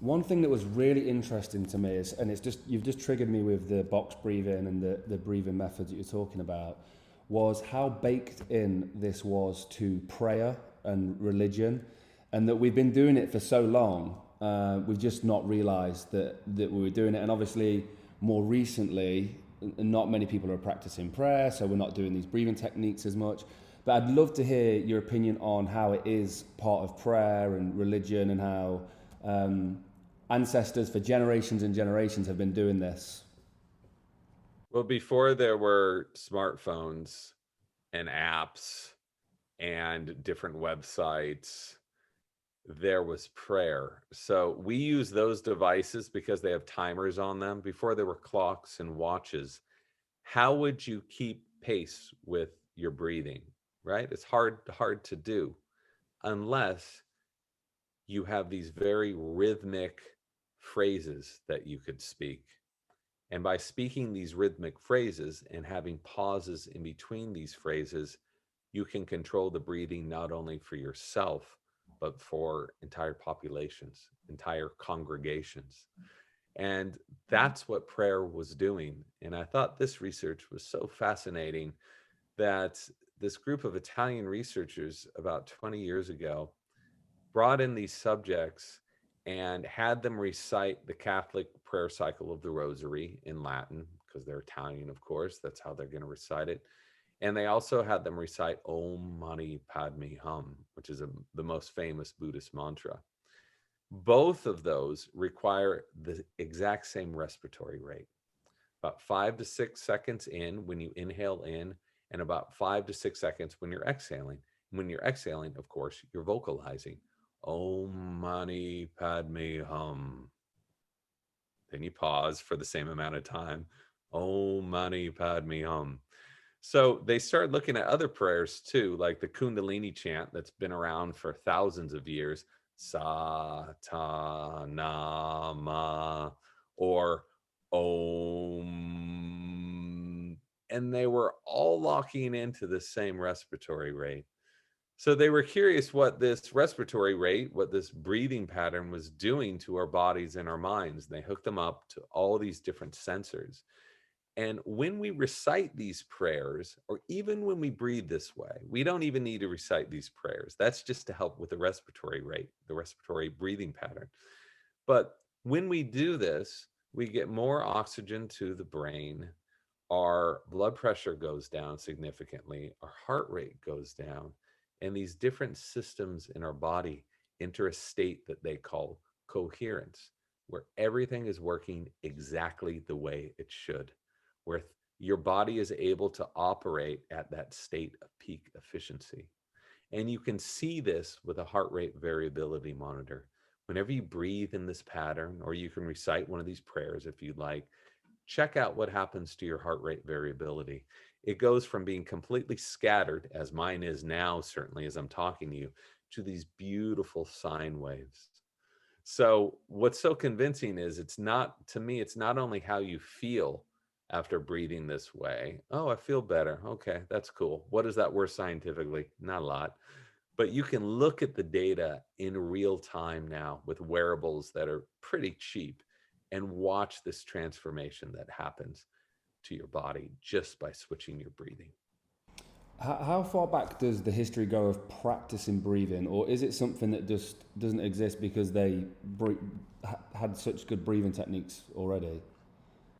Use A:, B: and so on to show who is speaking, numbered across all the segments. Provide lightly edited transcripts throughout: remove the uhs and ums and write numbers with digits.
A: One thing that was really interesting to me is, and it's just, you've just triggered me with the box breathing and the breathing methods that you're talking about, was how baked in this was to prayer and religion, and that we've been doing it for so long, we've just not realized that we were doing it. And obviously, more recently, not many people are practicing prayer, so we're not doing these breathing techniques as much. But I'd love to hear your opinion on how it is part of prayer and religion, and how ancestors for generations and generations have been doing this.
B: Well, before there were smartphones and apps and different websites, there was prayer. So we use those devices because they have timers on them. Before there were clocks and watches, how would you keep pace with your breathing, right? It's hard to do unless you have these very rhythmic phrases that you could speak. And by speaking these rhythmic phrases and having pauses in between these phrases, you can control the breathing not only for yourself, but for entire populations, entire congregations. And that's what prayer was doing. And I thought this research was so fascinating that this group of Italian researchers about 20 years ago brought in these subjects and had them recite the Catholic prayer cycle of the Rosary in Latin, because they're Italian, of course. That's how they're going to recite it. And they also had them recite Om Mani Padme Hum, which is the most famous Buddhist mantra. Both of those require the exact same respiratory rate, about 5 to 6 seconds in when you inhale in, and about 5 to 6 seconds when you're exhaling. When you're exhaling, of course, you're vocalizing Om Mani Padme Hum. Then you pause for the same amount of time. Om Mani Padme Hum. So they started looking at other prayers too, like the Kundalini chant that's been around for thousands of years, Sa Ta Na Ma, or Om. And they were all locking into the same respiratory rate. So they were curious what this respiratory rate, what this breathing pattern was doing to our bodies and our minds. They hooked them up to all these different sensors. And when we recite these prayers, or even when we breathe this way, we don't even need to recite these prayers. That's just to help with the respiratory rate, the respiratory breathing pattern. But when we do this, we get more oxygen to the brain. Our blood pressure goes down significantly. Our heart rate goes down. And these different systems in our body enter a state that they call coherence, where everything is working exactly the way it should, where your body is able to operate at that state of peak efficiency. And you can see this with a heart rate variability monitor. Whenever you breathe in this pattern, or you can recite one of these prayers if you'd like, check out what happens to your heart rate variability. It goes from being completely scattered, as mine is now, certainly as I'm talking to you, to these beautiful sine waves. So what's so convincing is, it's not, to me, it's not only how you feel after breathing this way. Oh, I feel better. Okay, that's cool. What is that worth scientifically? Not a lot. But you can look at the data in real time now with wearables that are pretty cheap, and watch this transformation that happens to your body just by switching your breathing.
A: How far back does the history go of practicing breathing, or is it something that just doesn't exist because they had such good breathing techniques already?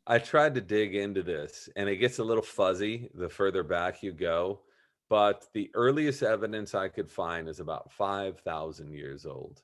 B: I tried to dig into this, and it gets a little fuzzy the further back you go, but the earliest evidence I could find is about 5,000 years old.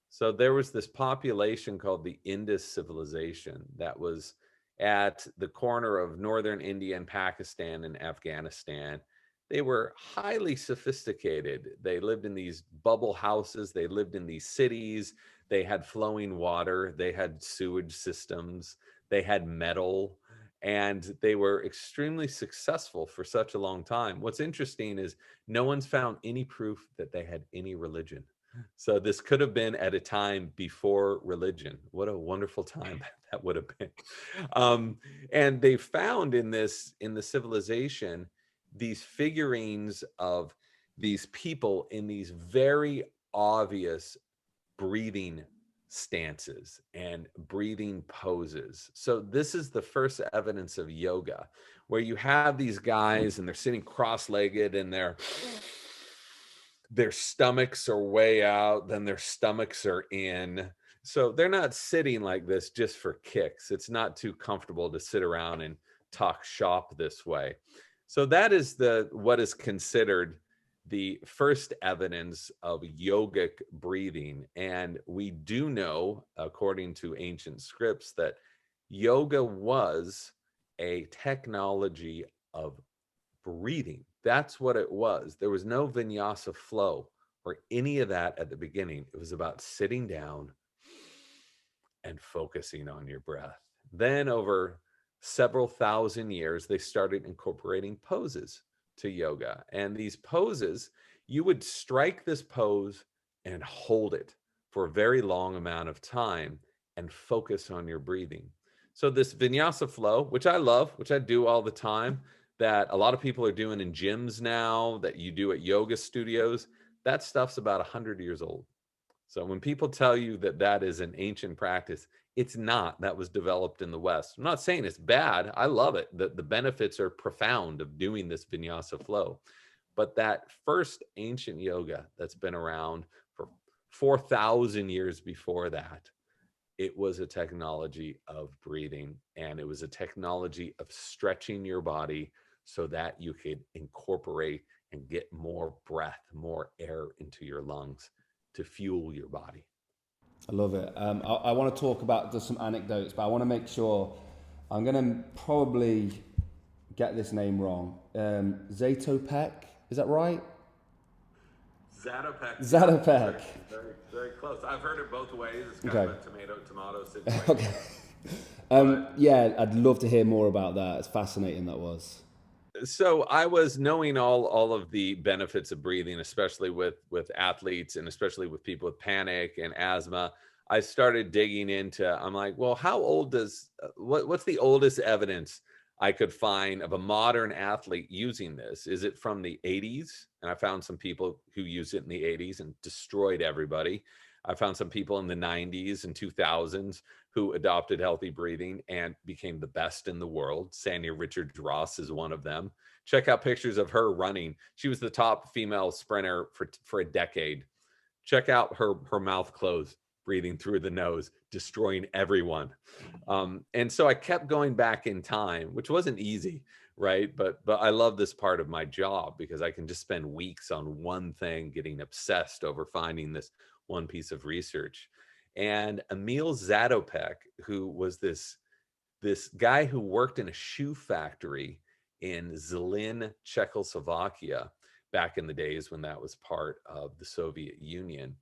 B: So there was this population called the Indus civilization that was at the corner of northern India and Pakistan and Afghanistan. They were highly sophisticated. They lived in these bubble houses, they lived in these cities, they had flowing water, they had sewage systems, they had metal, and they were extremely successful for such a long time. What's interesting is no one's found any proof that they had any religion. So this could have been at a time before religion. What a wonderful time that would have been. And they found in the civilization, these figurines of these people in these very obvious breathing stances and breathing poses. So this is the first evidence of yoga, where you have these guys and they're sitting cross-legged and their stomachs are way out, then their stomachs are in. So they're not sitting like this just for kicks. It's not too comfortable to sit around and talk shop this way. So that is what is considered the first evidence of yogic breathing. And we do know, according to ancient scripts, that yoga was a technology of breathing. That's what it was. There was no vinyasa flow or any of that at the beginning. It was about sitting down and focusing on your breath. Then over several thousand years, they started incorporating poses to yoga. And these poses, you would strike this pose and hold it for a very long amount of time and focus on your breathing. So this vinyasa flow, which I love, which I do all the time, that a lot of people are doing in gyms now, that you do at yoga studios, that stuff's about 100 years old. So when people tell you that that is an ancient practice, it's not. That was developed in the West. I'm not saying it's bad. I love it. The benefits are profound of doing this vinyasa flow. But that first ancient yoga that's been around for 4,000 years before that, it was a technology of breathing, and it was a technology of stretching your body so that you could incorporate and get more breath, more air into your lungs to fuel your body.
A: I love it. I want to talk about just some anecdotes, but I want to make sure I'm going to probably get this name wrong. Zatopek, is that right?
B: Zatopek.
A: Zatopek.
B: Very, very, very close. I've heard it both ways. It's kind of a tomato situation.
A: Okay. Yeah, I'd love to hear more about that. It's fascinating, that was.
B: So I was knowing all of the benefits of breathing, especially with athletes and especially with people with panic and asthma. I started digging into, I'm like, well, how old what's the oldest evidence I could find of a modern athlete using this? Is it from the 80s? And I found some people who used it in the 80s and destroyed everybody. I found some people in the 90s and 2000s who adopted healthy breathing and became the best in the world. Sanya Richards-Ross is one of them. Check out pictures of her running. She was the top female sprinter for a decade. Check out her mouth closed, breathing through the nose, destroying everyone. And so I kept going back in time, which wasn't easy, right? But I love this part of my job because I can just spend weeks on one thing, getting obsessed over finding this one piece of research. And Emil Zatopek, who was this guy who worked in a shoe factory in Zlin, Czechoslovakia, back in the days when that was part of the Soviet Union,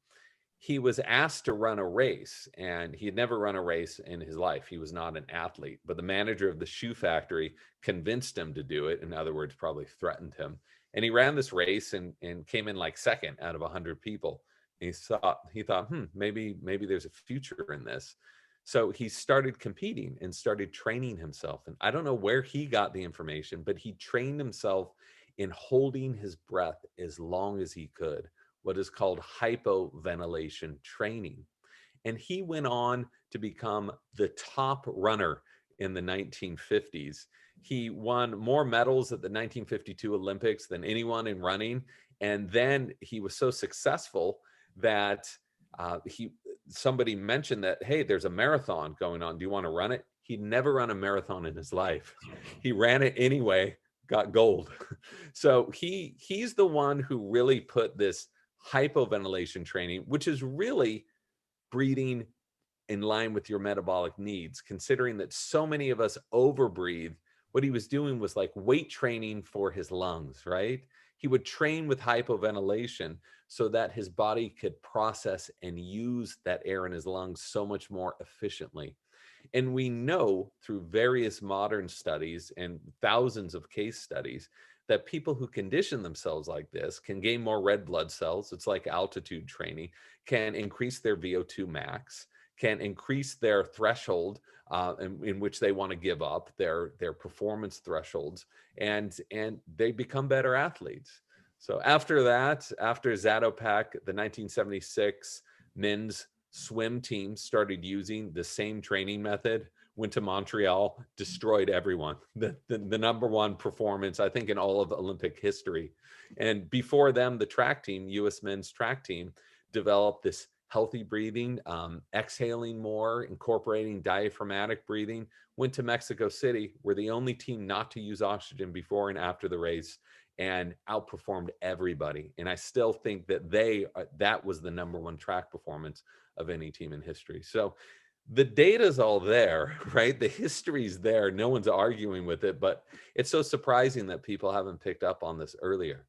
B: he was asked to run a race, and he had never run a race in his life. He was not an athlete, but the manager of the shoe factory convinced him to do it. In other words, probably threatened him. And he ran this race and came in like second out of 100 people. He thought, maybe there's a future in this. So he started competing and started training himself. And I don't know where he got the information, but he trained himself in holding his breath as long as he could, what is called hypoventilation training. And he went on to become the top runner in the 1950s. He won more medals at the 1952 Olympics than anyone in running. And then he was so successful that somebody mentioned that, hey, there's a marathon going on. Do you want to run it? He'd never run a marathon in his life. He ran it anyway, got gold. So he's the one who really put this hypoventilation training, which is really breathing in line with your metabolic needs, considering that so many of us overbreathe. What he was doing was like weight training for his lungs, right? He would train with hypoventilation so that his body could process and use that air in his lungs so much more efficiently. And we know through various modern studies and thousands of case studies that people who condition themselves like this can gain more red blood cells. It's like altitude training, can increase their VO2 max, can increase their threshold in which they want to give up, their performance thresholds, and they become better athletes. So after that, after Zatopek, the 1976 men's swim teams started using the same training method, went to Montreal, destroyed everyone. The number one performance, I think, in all of Olympic history. And before them, the track team, US men's track team, developed this healthy breathing, exhaling more, incorporating diaphragmatic breathing, went to Mexico City, were the only team not to use oxygen before and after the race, and outperformed everybody. And I still think that that was the number one track performance of any team in history. So the data's all there, right? The history's there. No one's arguing with it, but it's so surprising that people haven't picked up on this earlier.